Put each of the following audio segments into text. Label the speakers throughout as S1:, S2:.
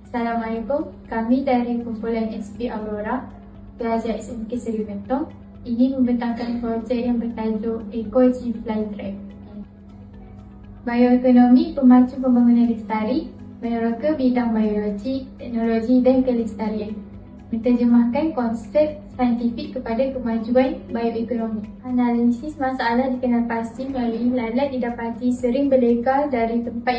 S1: Assalamualaikum, kami dari kumpulan SP Aurora, pelajar SMK Seri Bentong ini membentangkan projek yang bertajuk Eco-G Flytrap. Bioekonomi pemacu pembangunan lestari meneroka bidang biologi, teknologi dan kelestarian, menterjemahkan konsep saintifik kepada kemajuan bioekonomi. Analisis masalah dikenal pasti melalui lalat didapati sering berlegar dari tempat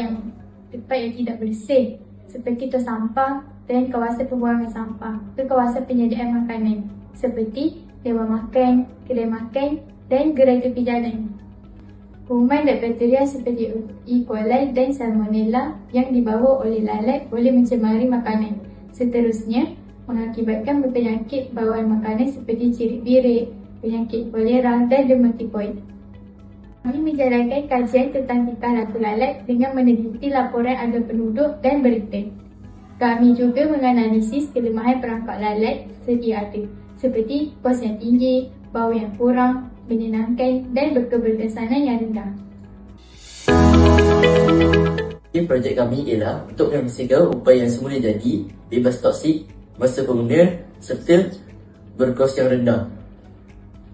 S1: yang tidak bersih seperti tong sampah dan kawasan pembuangan sampah ke kawasan penyediaan makanan seperti dewan makan, kedai makan dan gerai tepi jalan. Kuman dan bakteria seperti E. coli dan Salmonella yang dibawa oleh lalat boleh mencemari makanan. Seterusnya, mengakibatkan penyakit bawaan makanan seperti cirit birik, penyakit kolera dan demam tifoid. Kami menjalankan kajian tentang tingkah laku lalat dengan meneliti laporan ada penduduk dan berita. Kami juga menganalisis kelemahan perangkap lalat sedia ada seperti kos yang tinggi, bau yang kurang, menyenangkan dan berkeberkesanan yang rendah.
S2: Projek kami ialah untuk memastikan upaya yang semula jadi bebas toksik, masa pengguna serta berkos yang rendah.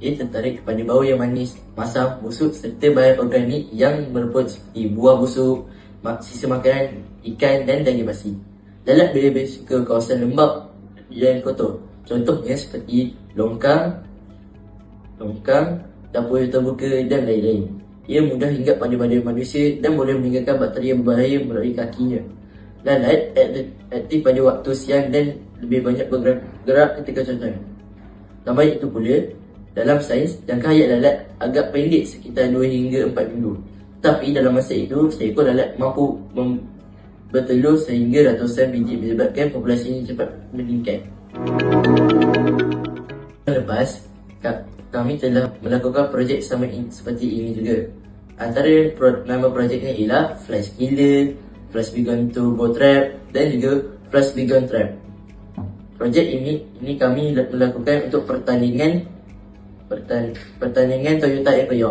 S2: Ia tertarik kepada bau yang manis, masam, busuk serta bahan organik yang merupakan seperti buah busuk, sisa makanan, ikan dan daging basi. Lalat lebih suka kawasan lembap dan kotor. Contohnya seperti longkang, dapur yang terbuka dan lain-lain. Ia mudah hinggap pada badan manusia dan boleh meninggalkan bakteri yang berbahaya melalui kakinya. Lalat aktif pada waktu siang dan lebih banyak bergerak ketika cuaca. Tambah itu pula, dalam sains, jangka hayat lalat agak pendek sekitar 2 hingga 4 minggu. Tetapi dalam masa itu, seekor lalat mampu bertelur sehingga ratusan biji menyebabkan populasinya cepat meningkat. Lepas, kami telah melakukan projek sama seperti ini juga. Antara nama projeknya ialah Flash Killer, Flash Vegan Turbo Trap dan juga Flash Vegan Trap. Projek ini kami melakukan untuk pertandingan Toyota Apex.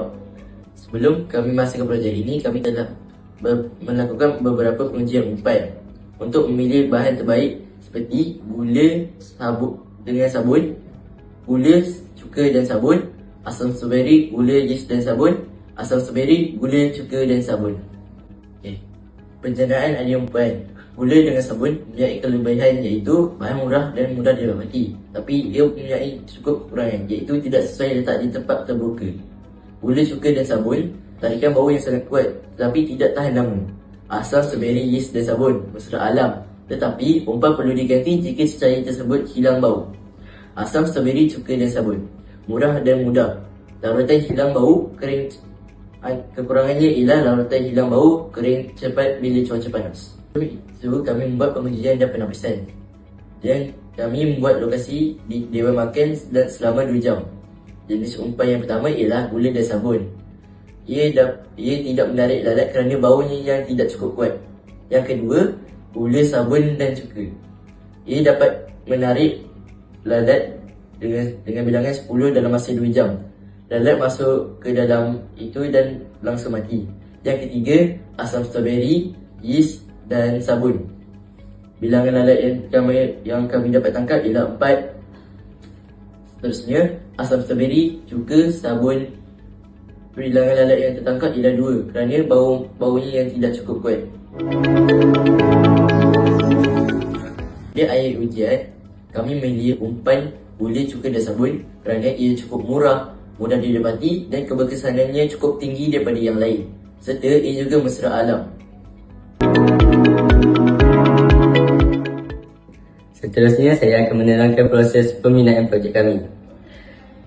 S2: Sebelum kami masuk ke projek ini, kami telah melakukan beberapa pengujian upaya untuk memilih bahan terbaik seperti gula dengan sabun, gula, cuka dan sabun, asam strawberry, gula, yeast dan sabun, asam strawberry, gula, cuka dan sabun. Pencernaan aluminium. Gula dengan sabun mempunyai kelebihan iaitu bahan murah dan mudah didapati, tapi ia mempunyai cukup kekurangan iaitu tidak sesuai letak di tempat terbuka. Gula, cuka dan sabun tarikan bau yang sangat kuat tetapi tidak tahan lama. Asam strawberry, yeast dan sabun mesra alam, tetapi umpan perlu diganti jika cecair tersebut hilang bau. Asam strawberry, cuka dan sabun murah dan mudah. Larutan hilang bau kering. Kekurangannya ialah larutan hilang bau kering cepat bila cuaca panas. Itu kami membuat pengujian dan penapisan. Dan kami membuat lokasi di dewan makan dan selama 2 jam. Jenis umpan yang pertama ialah gula dan sabun. Ia tidak menarik lalat kerana baunya yang tidak cukup kuat. Yang kedua, gula, sabun dan cuka. Ia dapat menarik lalat dengan bilangan 10 dalam masa 2 jam. Lalat masuk ke dalam itu dan langsung mati. Yang ketiga, asam strawberry, yeast dan sabun. Bilangan lalat yang kami dapat tangkap ialah 4. Seterusnya, asam strawberry, cuka, sabun. Bilangan lalat yang tertangkap ialah 2 kerana baunya yang tidak cukup kuat. Di akhir ujian, kami memilih umpan gula, cuka dan sabun kerana ia cukup murah, mudah didapati dan keberkesanannya cukup tinggi daripada yang lain, serta ia juga mesra alam.
S3: Seterusnya, saya akan menerangkan proses peminaan projek kami.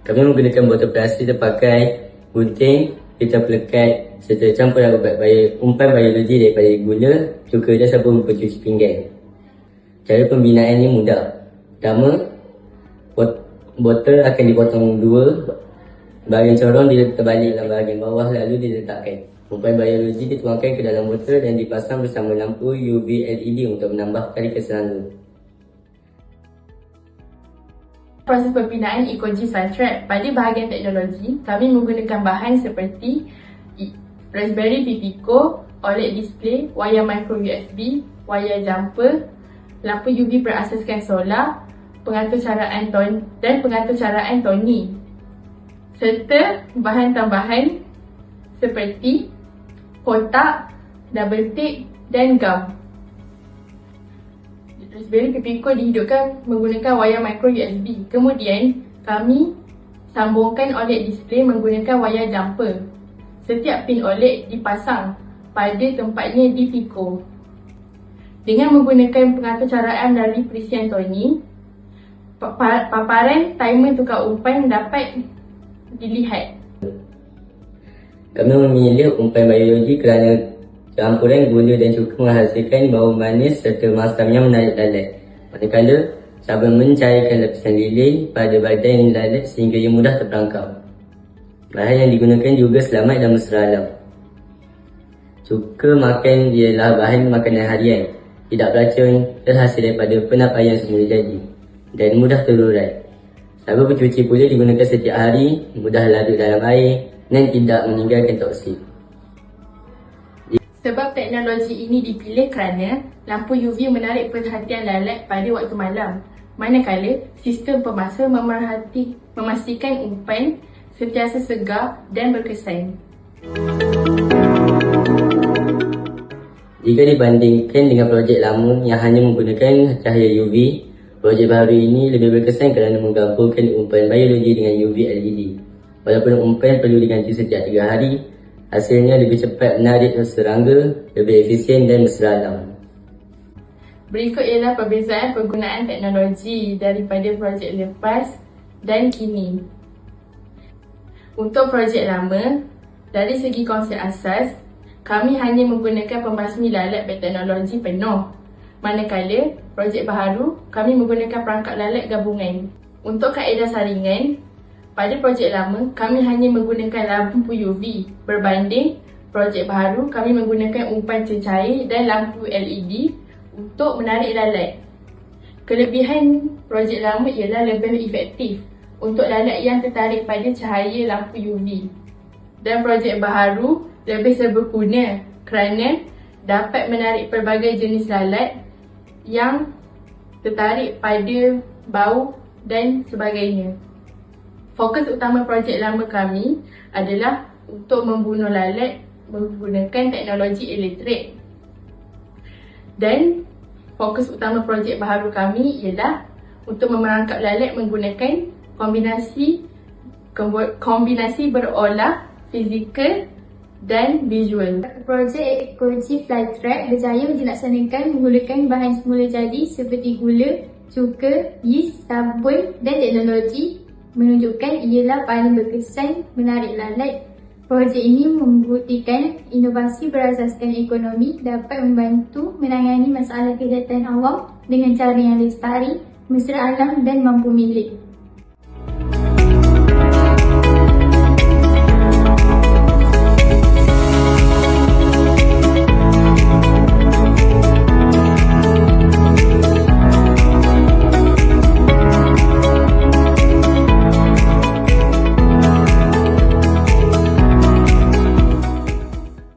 S3: Kami menggunakan botol plastik terpakai, gunting, kita pelekat serta campuran umpan biologi daripada gula, cuka dan sabun pencuci pinggan. Cara pembinaannya mudah. Pertama, botol akan dipotong 2. Bahagian corong terbalik dalam bahagian bawah lalu diletakkan. Umpan biologi dituangkan ke dalam botol dan dipasang bersama lampu UV LED untuk menambahkan kesedaran.
S1: Proses pembinaan Eco-G Flytrap. Pada bahagian teknologi, kami menggunakan bahan seperti Raspberry Pi Pico, OLED display, wayar micro USB, wayar jumper,
S4: lampu UV berasaskan solar, pengatur caraan toni, serta bahan tambahan seperti kotak, double tape dan gam. Raspberry Pi Pico dihidupkan menggunakan wayar micro USB. Kemudian, kami sambungkan OLED display menggunakan wayar jumper. Setiap pin OLED dipasang pada tempatnya di Pico. Dengan menggunakan pengatur caraan dari perisian Tony, paparan timer tukar umpan dapat dilihat.
S3: Kami memilih umpan biologi kerana campuran gula dan cuka menghasilkan bau manis serta masam yang menarik lalat. Manakala sabun mencairkan lapisan lilin pada badan lalat sehingga ia mudah terperangkap. Bahan yang digunakan juga selamat dan mesra alam. Cuka makan ialah bahan makanan harian, tidak beracun, terhasil daripada penapaian semula jadi dan mudah terurai. Sabun pencuci pula digunakan setiap hari, mudah larut dalam air dan tidak meninggalkan toksik.
S4: Sebab teknologi ini dipilih kerana lampu UV menarik perhatian lalat pada waktu malam, manakala sistem pemasa memastikan umpan sentiasa segar dan berkesan.
S3: Jika dibandingkan dengan projek lama yang hanya menggunakan cahaya UV, projek baru ini lebih berkesan kerana menggabungkan umpan biologi dengan UV LED. Walaupun umpan perlu diganti setiap 3 hari, hasilnya lebih cepat menarik serangga, lebih efisien dan mesra alam.
S4: Berikut ialah perbezaan penggunaan teknologi daripada projek lepas dan kini. Untuk projek lama, dari segi konsep asas, kami hanya menggunakan pembasmi lalat berteknologi penuh. Manakala, projek baharu, kami menggunakan perangkap lalat gabungan. Untuk kaedah saringan, pada projek lama, kami hanya menggunakan lampu UV. Berbanding projek baharu, kami menggunakan umpan cecair dan lampu LED untuk menarik lalat. Kelebihan projek lama ialah lebih efektif untuk lalat yang tertarik pada cahaya lampu UV. Dan projek baharu lebih seberguna kerana dapat menarik pelbagai jenis lalat yang tertarik pada bau dan sebagainya. Fokus utama projek lama kami adalah untuk membunuh lalat menggunakan teknologi elektrik. Dan fokus utama projek baharu kami ialah untuk memerangkap lalat menggunakan kombinasi berolah fizikal dan visual.
S1: Projek ekologi Flytrap berjaya dilaksanakan menggunakan bahan semula jadi seperti gula, cuka, yeast, sabun dan teknologi menunjukkan ialah paling berkesan menarik lalat. Projek ini membuktikan inovasi berasaskan ekonomi dapat membantu menangani masalah kesihatan awam dengan cara yang lestari, mesra alam dan mampu milik.